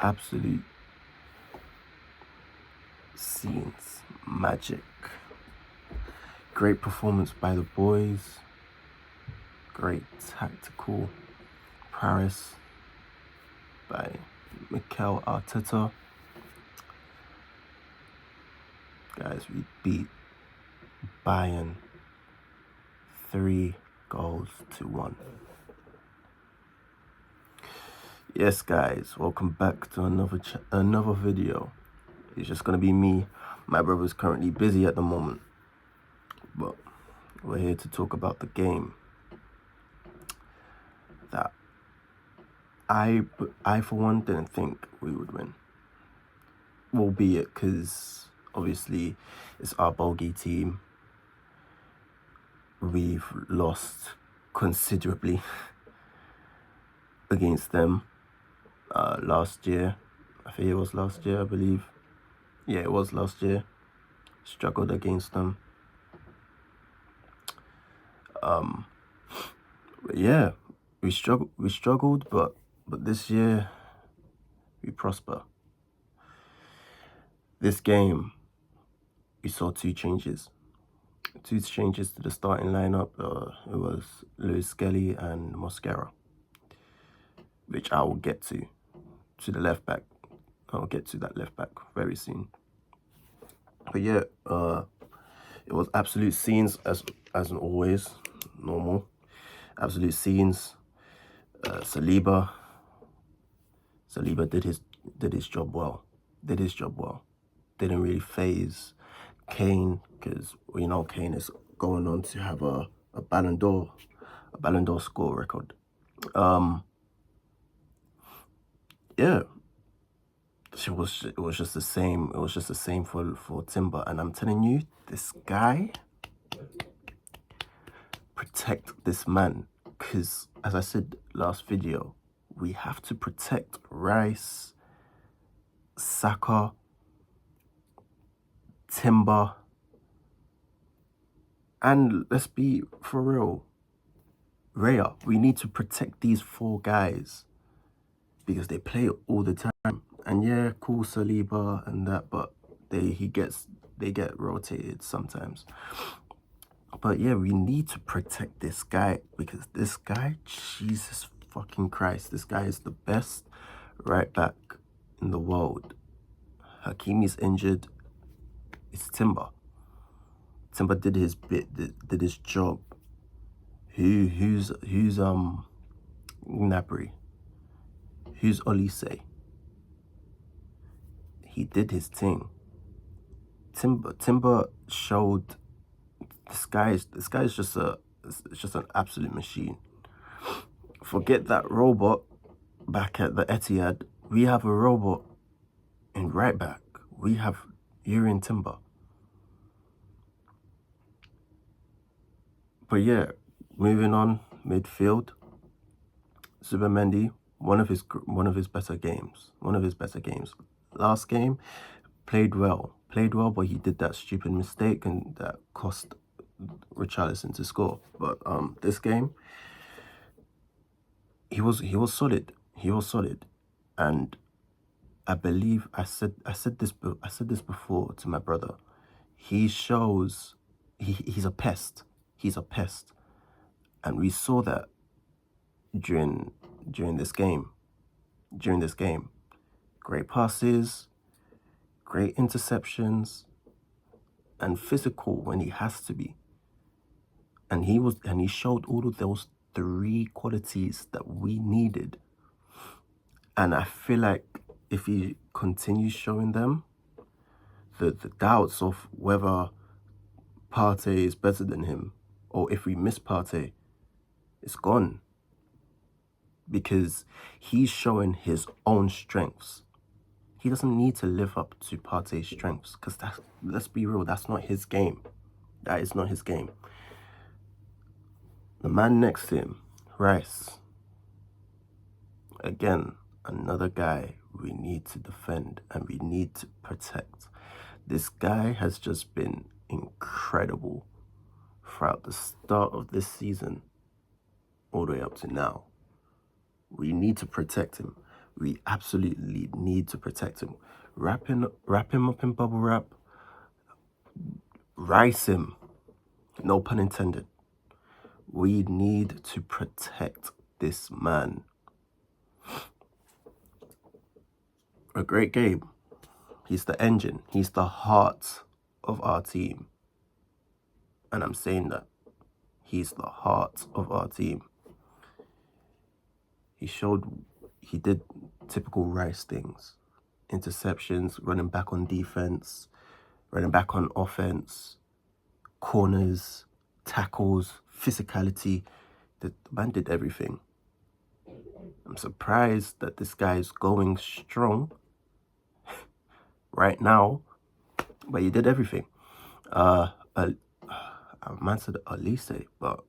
absolute scenes, magic. Great performance by the boys. Great tactical prowess by Mikel Arteta. Guys, we beat Bayern 3-1. Yes, guys, welcome back to another video. It's just gonna be me. My brother's currently busy at the moment, but we're here to talk about the game that I for one didn't think we would win. Albeit because obviously it's our bogey team. We've lost considerably against them last year. I think it was last year, I believe. Yeah, it was last year. Struggled against them. But yeah, we struggled, but this year we prosper. This game, we saw two changes to the starting lineup. It was Lewis Skelly and Mosquera, which I will get to the left back. I'll get to that left back very soon. But yeah, it was absolute scenes as always, normal. Absolute scenes. Saliba did his job well. Didn't really phase Kane, because we know Kane is going on to have a Ballon d'Or score record. Yeah, it was just the same. It was just the same for Timber, and I'm telling you, this guy, protect this man, because as I said last video, we have to protect Rice, Saka, Timber, and let's be for real, Raya. We need to protect these four guys because they play all the time. And yeah, cool, Saliba and that, but they get rotated sometimes. But yeah, we need to protect this guy, because this guy, Jesus fucking Christ, this guy is the best right back in the world. Hakimi's injured. It's Timber. Timber did his bit, did his job. Who's Gnabry? Who's Olise? He did his thing. Timber showed this guy is just an absolute machine. Forget that robot back at the Etihad. We have a robot in right back. We have Urian Timber. But yeah, moving on, midfield. Zubimendi, one of his better games. Last game, played well, but he did that stupid mistake and that cost Richarlison to score. But this game, he was solid. And I believe I said this before to my brother. He shows he's a pest. And we saw that during this game. Great passes, great interceptions, and physical when he has to be. And he showed all of those three qualities that we needed. And I feel like if he continues showing them, the doubts of whether Partey is better than him, or if we miss Partey, it's gone. Because he's showing his own strengths. He doesn't need to live up to Partey's strengths, because let's be real, that's not his game. That is not his game. The man next to him, Rice. Again, another guy we need to defend and we need to protect. This guy has just been incredible throughout the start of this season all the way up to now. We need to protect him. We absolutely need to protect him. Wrap him up in bubble wrap. Rice him. No pun intended. We need to protect this man. A great game. He's the engine. He's the heart of our team. And I'm saying that. He's the heart of our team. He did typical Rice things. Interceptions, running back on defense, running back on offense, corners, tackles, physicality. The man did everything. I'm surprised that this guy is going strong right now, but he did everything. I man said Elise, but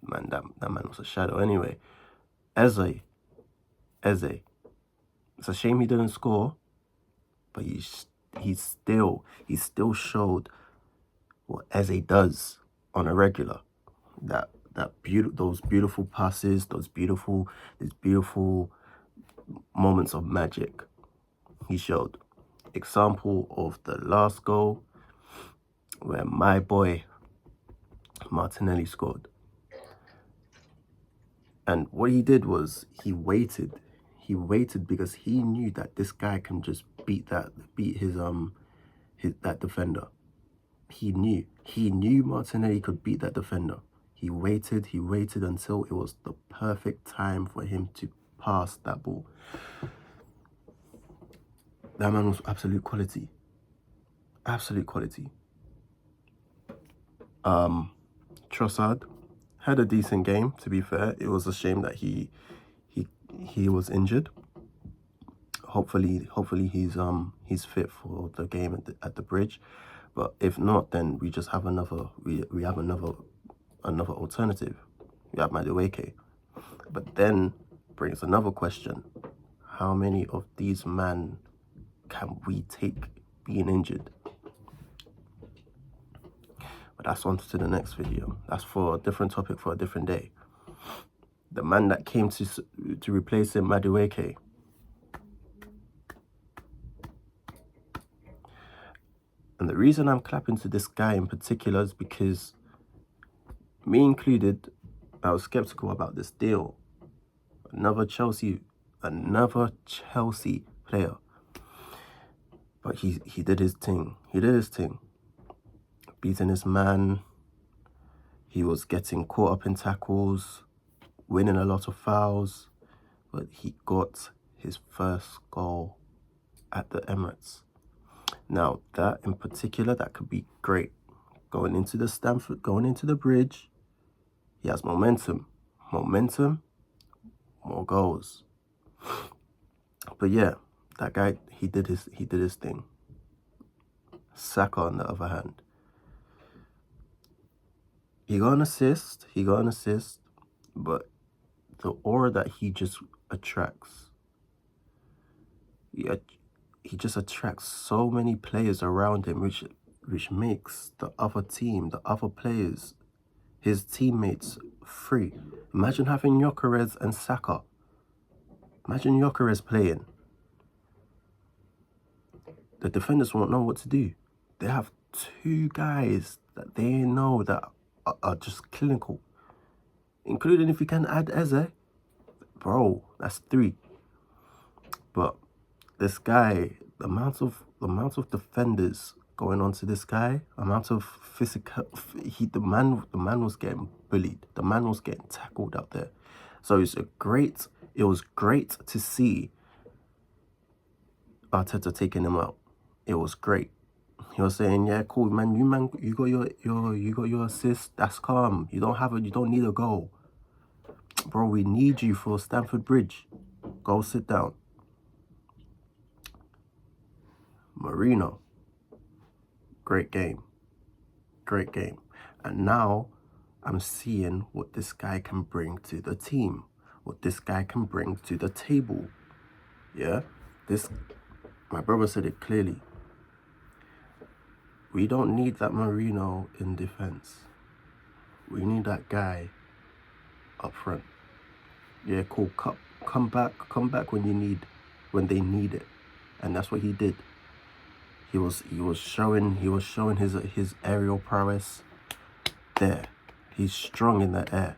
man, that man was a shadow anyway. Eze. It's a shame he didn't score, but he still showed what Eze does on a regular. Those beautiful passes, these beautiful moments of magic he showed. Example of the last goal where my boy Martinelli scored. And what he did was he waited because he knew that this guy can just beat that defender. He knew Martinelli could beat that defender. He waited until it was the perfect time for him to pass that ball. That man was absolute quality. Absolute quality. Trossard had a decent game, to be fair. It was a shame that he was injured. Hopefully he's fit for the game at the bridge. But if not, then we just have another alternative. We have Madueke. But then brings another question. How many of these men can we take being injured? But that's on to the next video. That's for a different topic for a different day. The man that came to replace him, Madueke. And the reason I'm clapping to this guy in particular is because, me included, I was skeptical about this deal. Another Chelsea player. But he did his thing. Beating his man. He was getting caught up in tackles, winning a lot of fouls. But he got his first goal at the Emirates. Now, that in particular, that could be great. Going into the bridge, he has momentum, more goals. But yeah, that guy, he did his thing. Saka, on the other hand, he got an assist, but the aura that he just attracts, he just attracts so many players around him, which makes the other players, his teammates, free. Imagine having Gyökeres and Saka. Imagine Gyökeres playing. The defenders won't know what to do. They have two guys that they know that are just clinical. Including if you can add Eze. Bro, that's 3. But this guy, the amount of defenders going on to this guy, amount of physical, the man was getting bullied. The man was getting tackled out there. So it was great to see Arteta taking him out. It was great. He was saying, yeah, cool, man, you got your assist, that's calm. You don't need a goal. Bro, we need you for Stamford Bridge. Go sit down. Marino. Great game. And now I'm seeing what this guy can bring to the team. What this guy can bring to the table. Yeah? My brother said it clearly. We don't need that Marino in defense. We need that guy up front. Yeah, cool. Cut come back when they need it, and that's what he did. He was showing his aerial prowess there. He's strong in the air.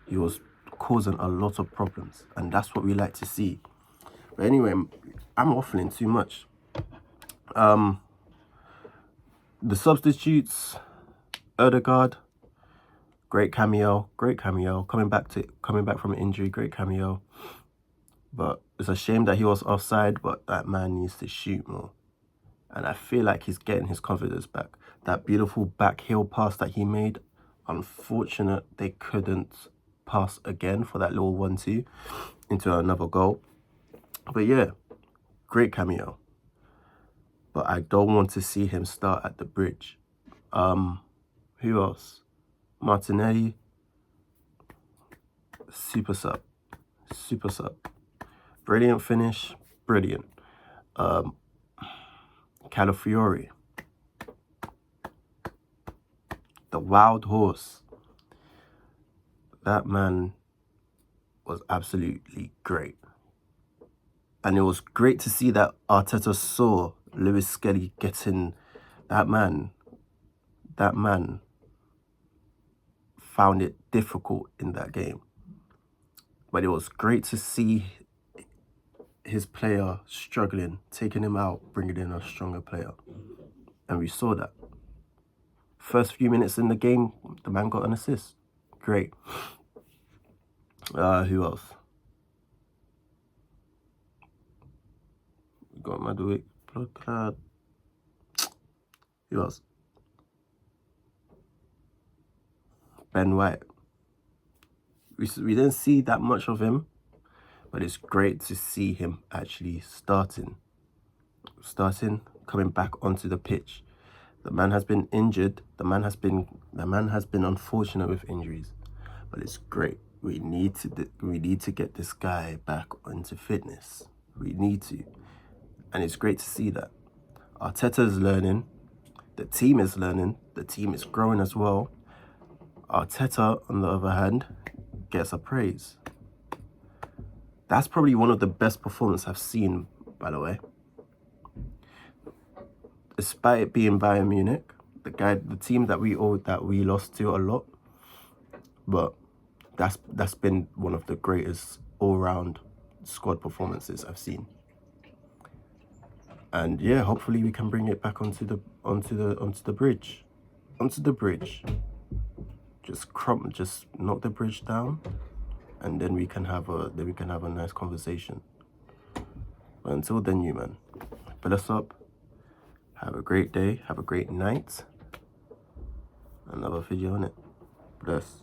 He was causing a lot of problems, and that's what we like to see. But anyway, I'm waffling too much. The substitutes, Erdegaard, great cameo, coming back from injury, great cameo. But it's a shame that he was offside, but that man needs to shoot more. And I feel like he's getting his confidence back. That beautiful back heel pass that he made, unfortunate they couldn't pass again for that little 1-2 into another goal. But yeah, great cameo. But I don't want to see him start at the bridge. Who else? Martinelli, super sub. Brilliant finish, brilliant. Calafiori, the wild horse. That man was absolutely great. And it was great to see that Arteta saw Lewis Skelly getting that man found it difficult in that game. But it was great to see his player struggling, taking him out, bringing in a stronger player. And we saw that. First few minutes in the game, the man got an assist. Great. Who else? We got Maduik, Bloodclad. Who else? Ben White. We didn't see that much of him, but it's great to see him actually starting, coming back onto the pitch. The man has been injured. The man has been unfortunate with injuries, but it's great. We need to get this guy back into fitness. We need to, and it's great to see that. Arteta is learning. The team is learning. The team is growing as well. Arteta, on the other hand, gets a praise. That's probably one of the best performances I've seen, by the way. Despite it being Bayern Munich, the team that we lost to a lot, but that's been one of the greatest all-round squad performances I've seen. And yeah, hopefully we can bring it back onto the bridge. Just knock the bridge down, and then we can have a nice conversation. But until then, you man, fill us up. Have a great day. Have a great night. Another video on it. Bless.